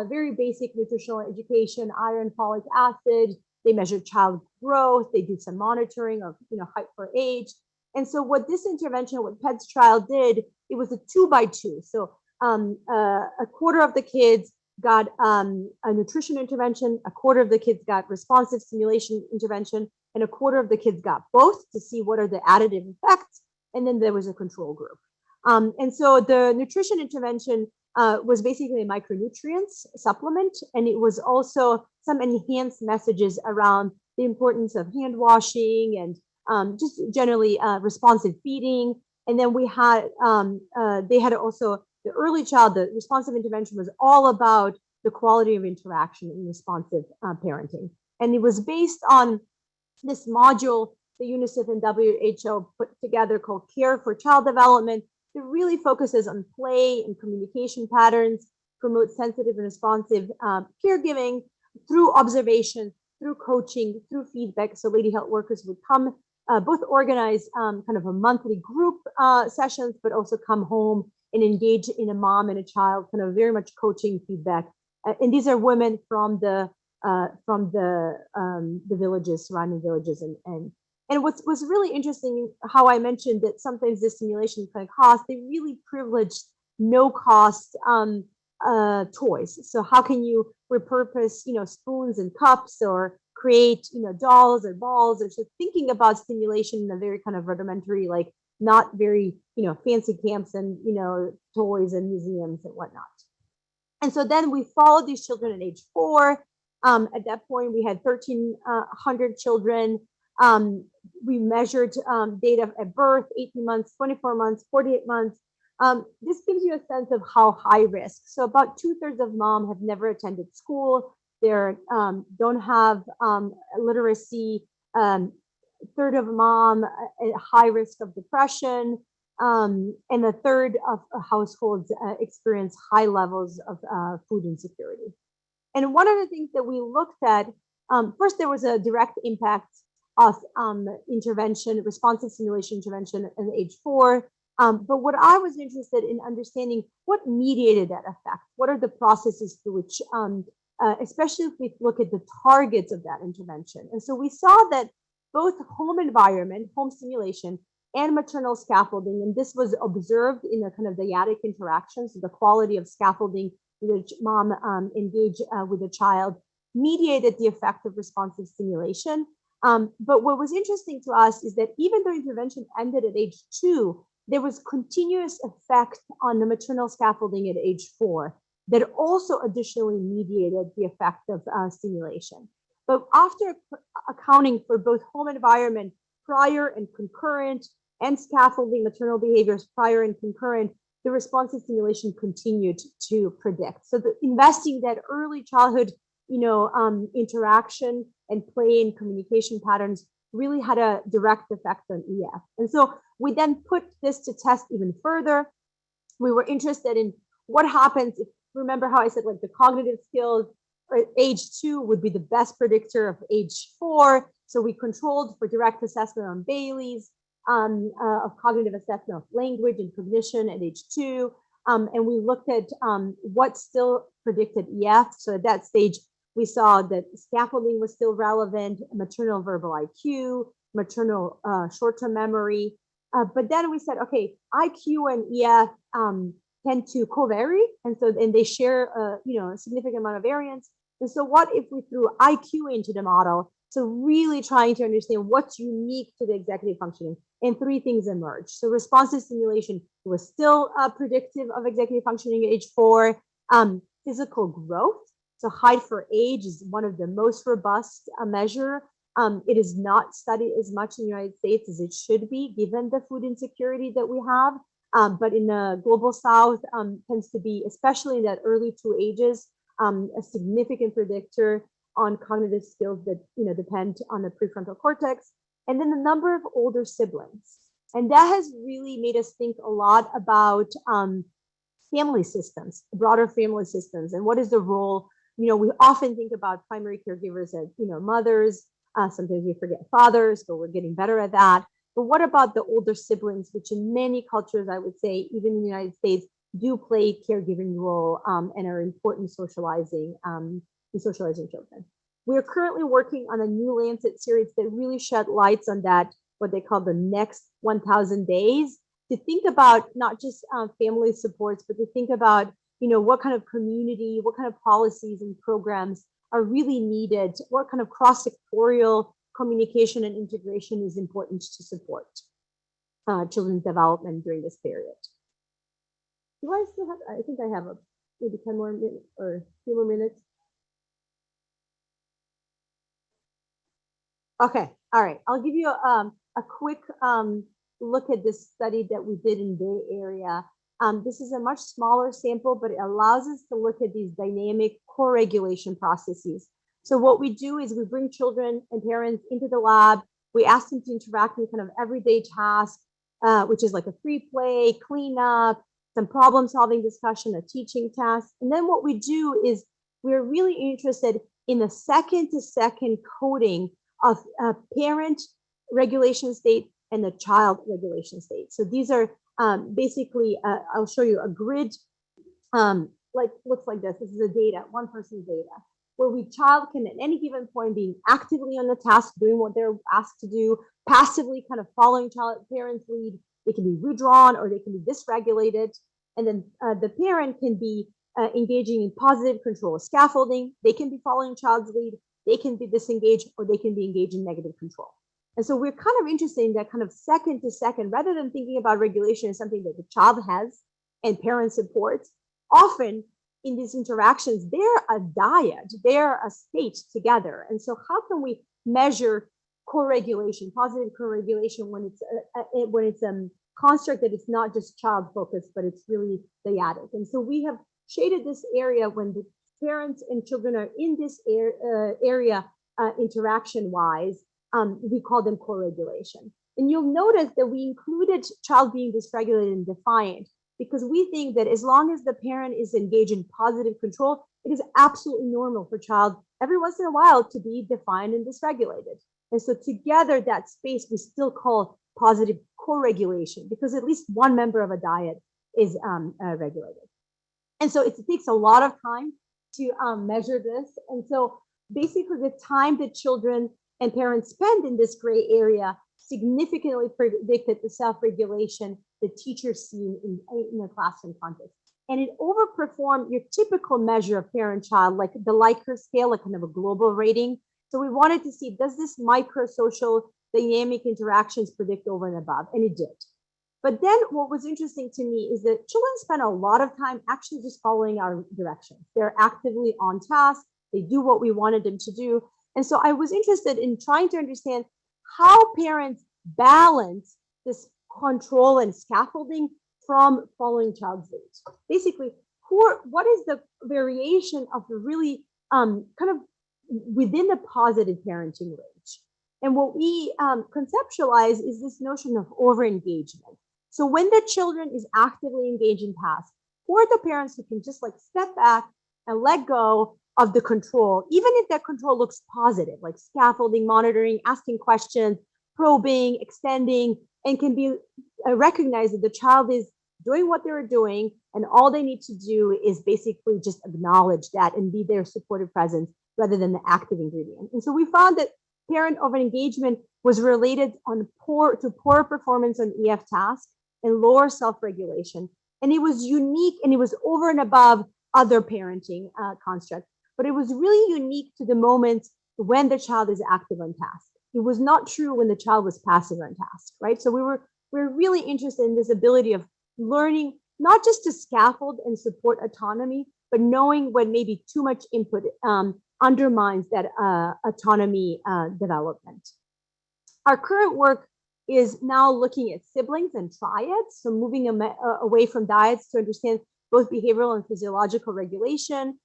very basic nutritional education, iron, folic acid. They measure child growth. They do some monitoring of height for age. And so what this intervention, what PEDS trial did, it was a 2x2. So a quarter of the kids got a nutrition intervention, a quarter of the kids got responsive stimulation intervention, and a quarter of the kids got both to see what are the additive effects. And then there was a control group. And so the nutrition intervention was basically a micronutrients supplement, and it was also some enhanced messages around the importance of hand washing and just generally responsive feeding. And then we had, they had also the early child, the responsive intervention was all about the quality of interaction in responsive parenting. And it was based on this module that UNICEF and WHO put together called Care for Child Development. It really focuses on play and communication patterns, promotes sensitive and responsive caregiving through observation, through coaching, through feedback. So lady health workers would come, both organize kind of a monthly group sessions, but also come home and engage in a mom and a child, kind of very much coaching feedback. And these are women from the villages, surrounding villages, and what's really interesting, how I mentioned that sometimes this stimulation can cost, they really privileged no cost toys. So how can you repurpose, spoons and cups, or create, dolls or balls, or so thinking about stimulation in a very kind of rudimentary, like not very, fancy camps and, toys and museums and whatnot. And so then we followed these children at age 4. At that point, we had 1,300 children. We measured data at birth, 18 months, 24 months, 48 months. This gives you a sense of how high risk. So about 2/3 of mom have never attended school. They don't have literacy. Third of mom at high risk of depression. And a third of households experience high levels of food insecurity. And one of the things that we looked at, first, there was a direct impact of intervention, responsive stimulation intervention at age 4. But what I was interested in understanding, what mediated that effect? What are the processes through which, especially if we look at the targets of that intervention? And so we saw that both home environment, home stimulation, and maternal scaffolding, and this was observed in a kind of dyadic interaction, so the quality of scaffolding in which mom engaged with a child mediated the effect of responsive stimulation. But what was interesting to us is that even though intervention ended at age 2, there was continuous effect on the maternal scaffolding at age 4 that also additionally mediated the effect of stimulation. But after accounting for both home environment prior and concurrent, and scaffolding maternal behaviors prior and concurrent, the responsive stimulation continued to predict. So investing that early childhood, interaction and play and communication patterns really had a direct effect on EF. And so we then put this to test even further. We were interested in what happens if, remember how I said like the cognitive skills, age 2 would be the best predictor of age 4. So we controlled for direct assessment on Bailey's, of cognitive assessment of language and cognition at age 2. And we looked at what still predicted EF. So at that stage, we saw that scaffolding was still relevant, maternal verbal IQ, maternal short-term memory. But then we said, okay, IQ and EF tend to co-vary, and they share a significant amount of variance. And so what if we threw IQ into the model? So really trying to understand what's unique to the executive functioning, and 3 things emerged. So responsive stimulation was still predictive of executive functioning at age 4. Physical growth, so height for age, is one of the most robust measure. It is not studied as much in the United States as it should be, given the food insecurity that we have. But in the global South, tends to be, especially in that early 2 ages, a significant predictor on cognitive skills that depend on the prefrontal cortex. And then the number of older siblings, and that has really made us think a lot about family systems, broader family systems, and what is the role. We often think about primary caregivers as mothers. Sometimes we forget fathers, but we're getting better at that. But what about the older siblings, which in many cultures, I would say, even in the United States, do play a caregiving role and are important in socializing children. We are currently working on a new Lancet series that really shed lights on that, what they call the next 1,000 days, to think about not just family supports, but to think about, what kind of community, what kind of policies and programs are really needed, what kind of cross-sectorial communication and integration is important to support children's development during this period. Do I still have, I think I have maybe 10 more minutes or a few more minutes. Okay, all right. I'll give you a quick look at this study that we did in Bay Area. This is a much smaller sample, but it allows us to look at these dynamic co-regulation processes. So what we do is we bring children and parents into the lab. We ask them to interact in kind of everyday tasks, which is like a free play, cleanup, some problem-solving discussion, a teaching task. And then what we do is we're really interested in the second-to-second coding of parent regulation state and the child regulation state. So these are basically, I'll show you a grid, looks like this. This is the data, one person's data, where child can at any given point be actively on the task, doing what they're asked to do, passively kind of following parent's lead. They can be redrawn or they can be dysregulated. And then the parent can be engaging in positive control scaffolding. They can be following child's lead. They can be disengaged or they can be engaged in negative control. And so we're kind of interested in that kind of second to second, rather than thinking about regulation as something that the child has and parent supports. Often in these interactions, they're a dyad, they're a state together. And so how can we measure co-regulation, positive co-regulation when it's a construct that it's not just child focused, but it's really dyadic. And so we have shaded this area when the parents and children are in this area interaction wise. We call them co-regulation. And you'll notice that we included child being dysregulated and defiant, because we think that as long as the parent is engaged in positive control, it is absolutely normal for child every once in a while to be defiant and dysregulated. And so together, that space we still call positive co-regulation, because at least one member of a dyad is regulated. And so it takes a lot of time to measure this. And so basically the time that children and parents spend in this gray area significantly predicted the self-regulation that teachers see in a classroom context. And it overperformed your typical measure of parent-child, like the Likert scale, like kind of a global rating. So we wanted to see, does this micro-social dynamic interactions predict over and above? And it did. But then what was interesting to me is that children spend a lot of time actually just following our directions. They're actively on task. They do what we wanted them to do. And so I was interested in trying to understand how parents balance this control and scaffolding from following child's lead. Basically, what is the variation of the really kind of within the positive parenting range? And what we conceptualize is this notion of over-engagement. So when the children is actively engaged in tasks, who are the parents who can just like step back and let go of the control, even if that control looks positive, like scaffolding, monitoring, asking questions, probing, extending, and can be recognized that the child is doing what they're doing, and all they need to do is basically just acknowledge that and be their supportive presence rather than the active ingredient. And so we found that parent over-engagement was related to poor performance on EF tasks and lower self-regulation. And it was unique, and it was over and above other parenting constructs, but it was really unique to the moment when the child is active on task. It was not true when the child was passive on task, right? So we're really interested in this ability of learning, not just to scaffold and support autonomy, but knowing when maybe too much input undermines that autonomy development. Our current work is now looking at siblings and triads, so moving away from diets to understand both behavioral and physiological regulation.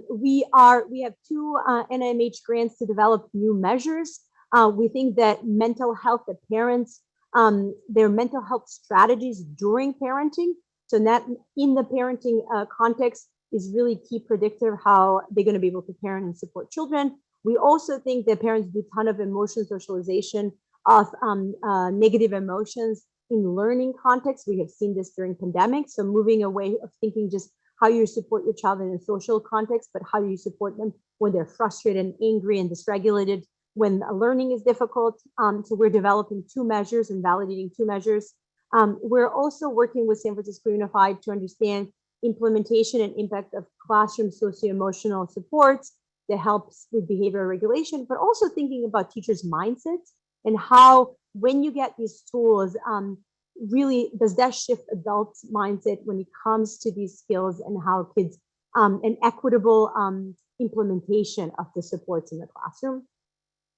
We have 2 NIMH grants to develop new measures. We think that mental health, that parents, their mental health strategies during parenting, so that in the parenting context is really key predictor how they're going to be able to parent and support children. We also think that parents do a ton of emotion socialization of negative emotions in learning context. We have seen this during pandemic. So moving away of thinking just how you support your child in a social context, but how you support them when they're frustrated and angry and dysregulated, when learning is difficult. So we're developing 2 measures and validating 2 measures. We're also working with San Francisco Unified to understand implementation and impact of classroom socio-emotional supports that helps with behavioral regulation, but also thinking about teachers' mindsets and how, when you get these tools, really does that shift adults' mindset when it comes to these skills, and how kids, an equitable implementation of the supports in the classroom.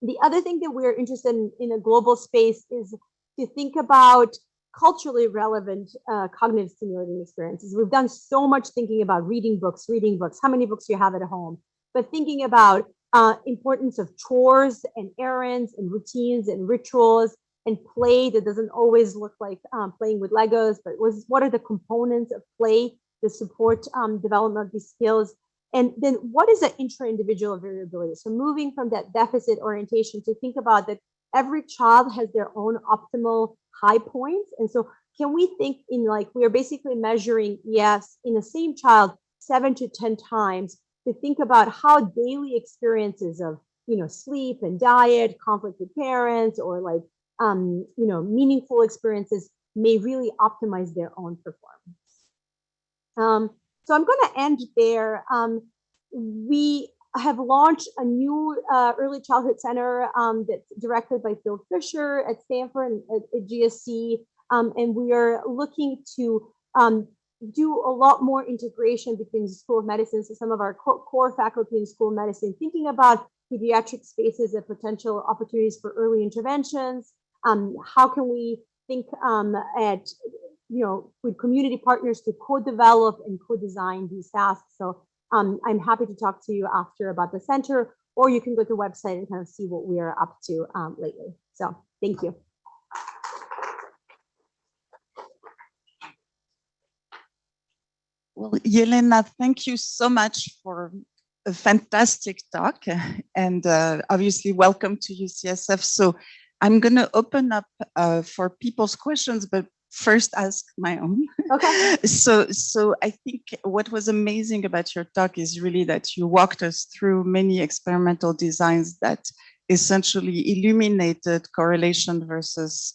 The other thing that we're interested in a global space is to think about culturally relevant cognitive stimulating experiences. We've done so much thinking about reading books, how many books you have at home, but thinking about importance of chores and errands and routines and rituals and play that doesn't always look like playing with Legos, but what are the components of play that support development of these skills? And then what is the intra-individual variability? So moving from that deficit orientation to think about that every child has their own optimal high points. And so can we think in like, we are basically measuring EFs in the same child 7 to 10 times to think about how daily experiences of, sleep and diet, conflict with parents, or like, meaningful experiences may really optimize their own performance. So I'm going to end there. We have launched a new early childhood center that's directed by Phil Fisher at Stanford and at GSC. And we are looking to do a lot more integration between the School of Medicine. So some of our core faculty in School of Medicine thinking about pediatric spaces and potential opportunities for early interventions. How can we think with community partners to co-develop and co-design these tasks? So I'm happy to talk to you after about the center, or you can go to the website and kind of see what we are up to lately. So thank you. Well, Jelena, thank you so much for a fantastic talk, and obviously welcome to UCSF. So I'm going to open up for people's questions, but first ask my own. Okay. So I think what was amazing about your talk is really that you walked us through many experimental designs that essentially illuminated correlation versus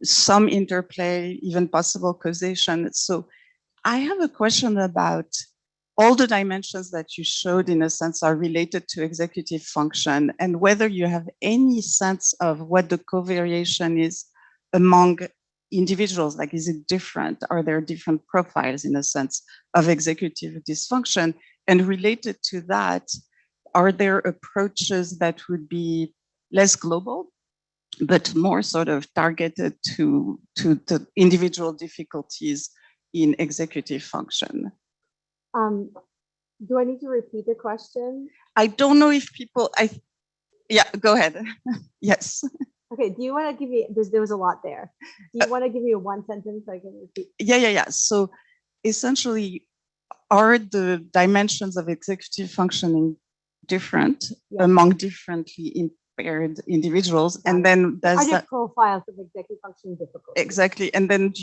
some interplay, even possible causation. So I have a question about all the dimensions that you showed, in a sense, are related to executive function, and whether you have any sense of what the covariation is among individuals. Like, is it different? Are there different profiles, in a sense, of executive dysfunction? And related to that, are there approaches that would be less global but more sort of targeted to the individual difficulties in executive function. Do I need to repeat the question? I don't know if people, yeah, go ahead. Yes. Okay, do you want to give me, there was a lot there. Do you want to give me a one sentence so I can repeat? Yeah. So essentially, are the dimensions of executive functioning different among differently impaired individuals? And then are there profiles of executive functioning difficulties? Exactly. And then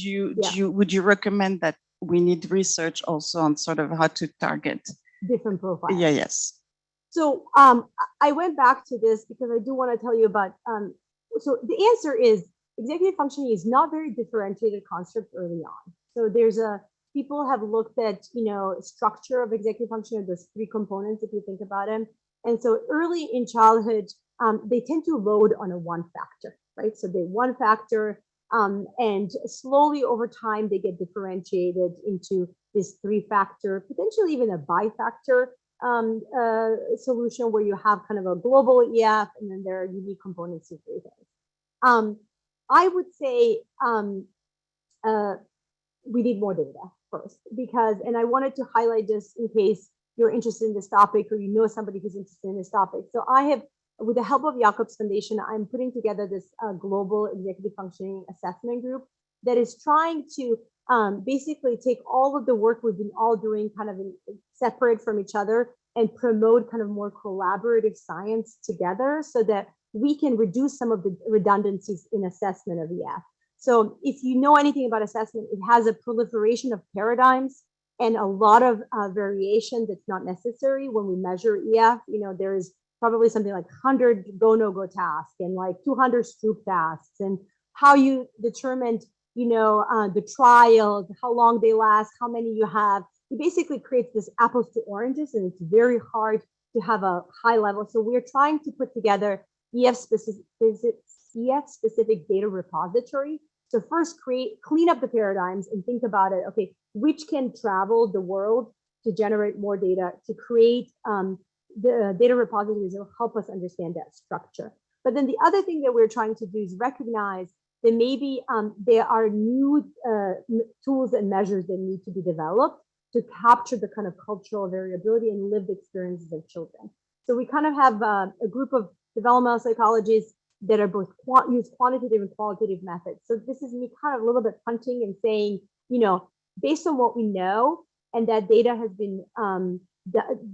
would you recommend that we need research also on sort of how to target different profiles? Yes. So I went back to this because I do want to tell you about, so the answer is executive functioning is not very differentiated concept early on. So people have looked at, structure of executive functioning, those three components, if you think about them. And so early in childhood, they tend to load on a one factor, right? So they one factor, and slowly over time, they get differentiated into this three factor, potentially even a bifactor solution where you have kind of a global EF and then there are unique components of three things. I would say we need more data first because, and I wanted to highlight this in case you're interested in this topic or you know somebody who's interested in this topic. So I have, with the help of Jacobs Foundation, I'm putting together this global executive functioning assessment group that is trying to basically take all of the work we've been all doing kind of separate from each other and promote kind of more collaborative science together so that we can reduce some of the redundancies in assessment of EF. So if you know anything about assessment, it has a proliferation of paradigms and a lot of variation that's not necessary when we measure EF. There's probably something like 100 go-no-go tasks and like 200 Stroop tasks, and how you determined, the trials, how long they last, how many you have. It basically creates this apples to oranges, and it's very hard to have a high level. So we're trying to put together EF-specific data repository. So first clean up the paradigms and think about it. Okay, which can travel the world to generate more data, to create the data repositories that will help us understand that structure. But then the other thing that we're trying to do is recognize that maybe there are new tools and measures that need to be developed to capture the kind of cultural variability and lived experiences of children. So we kind of have a group of developmental psychologists that are both use quantitative and qualitative methods. So this is me kind of a little bit punting and saying, based on what we know, and that data has been,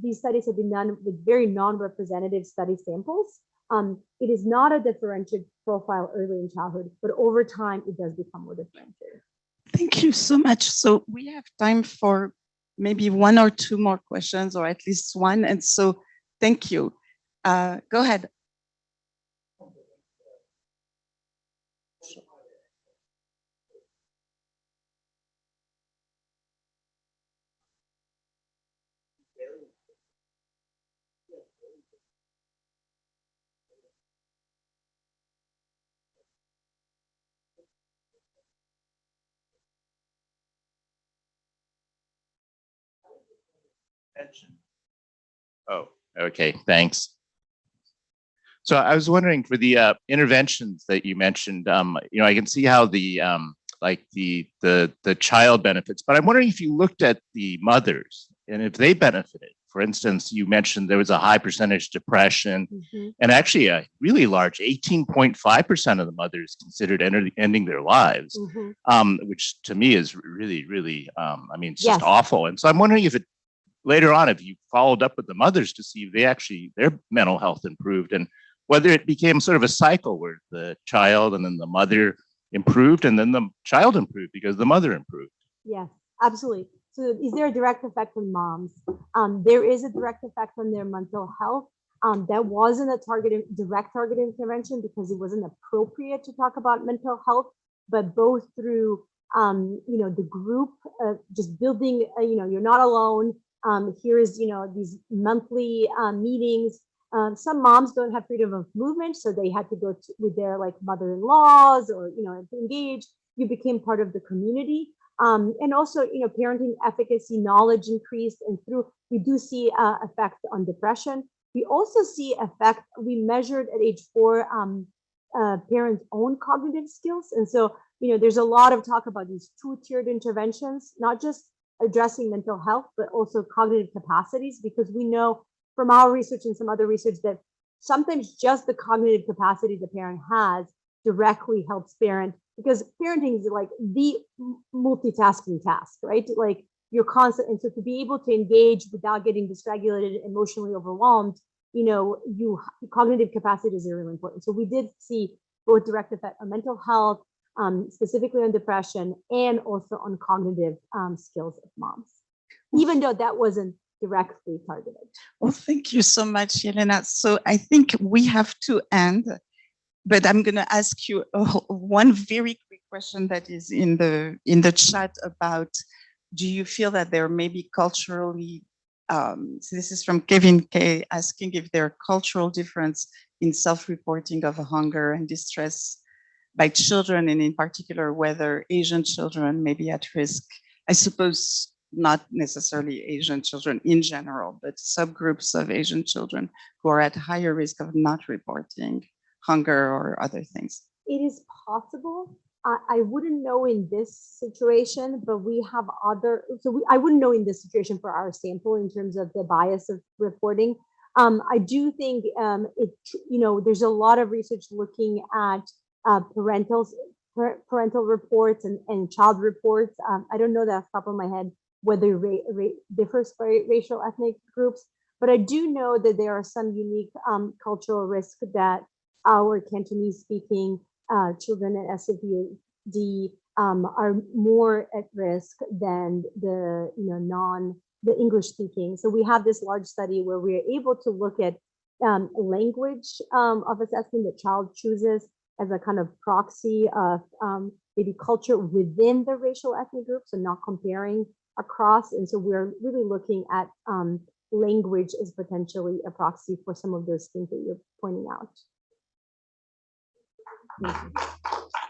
these studies have been done with very non-representative study samples. It is not a differentiated profile early in childhood, but over time, it does become more differentiated. Thank you so much. So we have time for maybe one or two more questions, or at least one. And so thank you. Go ahead. Oh, okay, thanks. So I was wondering for the interventions that you mentioned, I can see how the child benefits, but I'm wondering if you looked at the mothers and if they benefited. For instance, you mentioned there was a high percentage depression, and actually a really large 18.5% of the mothers considered ending their lives, which to me is really, really, it's just awful. And so I'm wondering if later on, if you followed up with the mothers to see if their mental health improved, and whether it became sort of a cycle where the child and then the mother improved and then the child improved because the mother improved. Yes, absolutely. So is there a direct effect on moms? There is a direct effect on their mental health. That wasn't a direct targeted intervention because it wasn't appropriate to talk about mental health, but both through, the group, just building, you're not alone. Here is, these monthly meetings. Some moms don't have freedom of movement, so they had to go with their mother-in-laws or, engage. You became part of the community. And also, parenting efficacy, knowledge increased, and we do see effect on depression. We also see effect, we measured at age 4, parents' own cognitive skills. And so, there's a lot of talk about these two-tiered interventions, not just addressing mental health, but also cognitive capacities, because we know from our research and some other research that sometimes just the cognitive capacity the parent has directly helps parent, because parenting is like the multitasking task, right? Like you're constant. And so to be able to engage without getting dysregulated, emotionally overwhelmed, cognitive capacities are really important. So we did see both direct effect on mental health, specifically on depression, and also on cognitive skills of moms, even though that wasn't directly targeted. Well, thank you so much, Jelena. So I think we have to end, but I'm going to ask you one very quick question that is in the chat about, do you feel that there may be culturally, so this is from Kevin K, asking if there are cultural difference in self-reporting of hunger and distress by children, and in particular, whether Asian children may be at risk? I suppose not necessarily Asian children in general, but subgroups of Asian children who are at higher risk of not reporting hunger or other things. It is possible. I wouldn't know in this situation, but we have other, I wouldn't know in this situation for our sample in terms of the bias of reporting. I do think there's a lot of research looking at parental reports and child reports. I don't know that off the top of my head whether rate differs by racial ethnic groups, but I do know that there are some unique cultural risks that our Cantonese speaking children at SFUD are more at risk than the the English speaking. So we have this large study where we are able to look at language of assessment that child chooses as a kind of proxy of maybe culture within the racial ethnic group, so not comparing across. And so we're really looking at language as potentially a proxy for some of those things that you're pointing out. Thank you.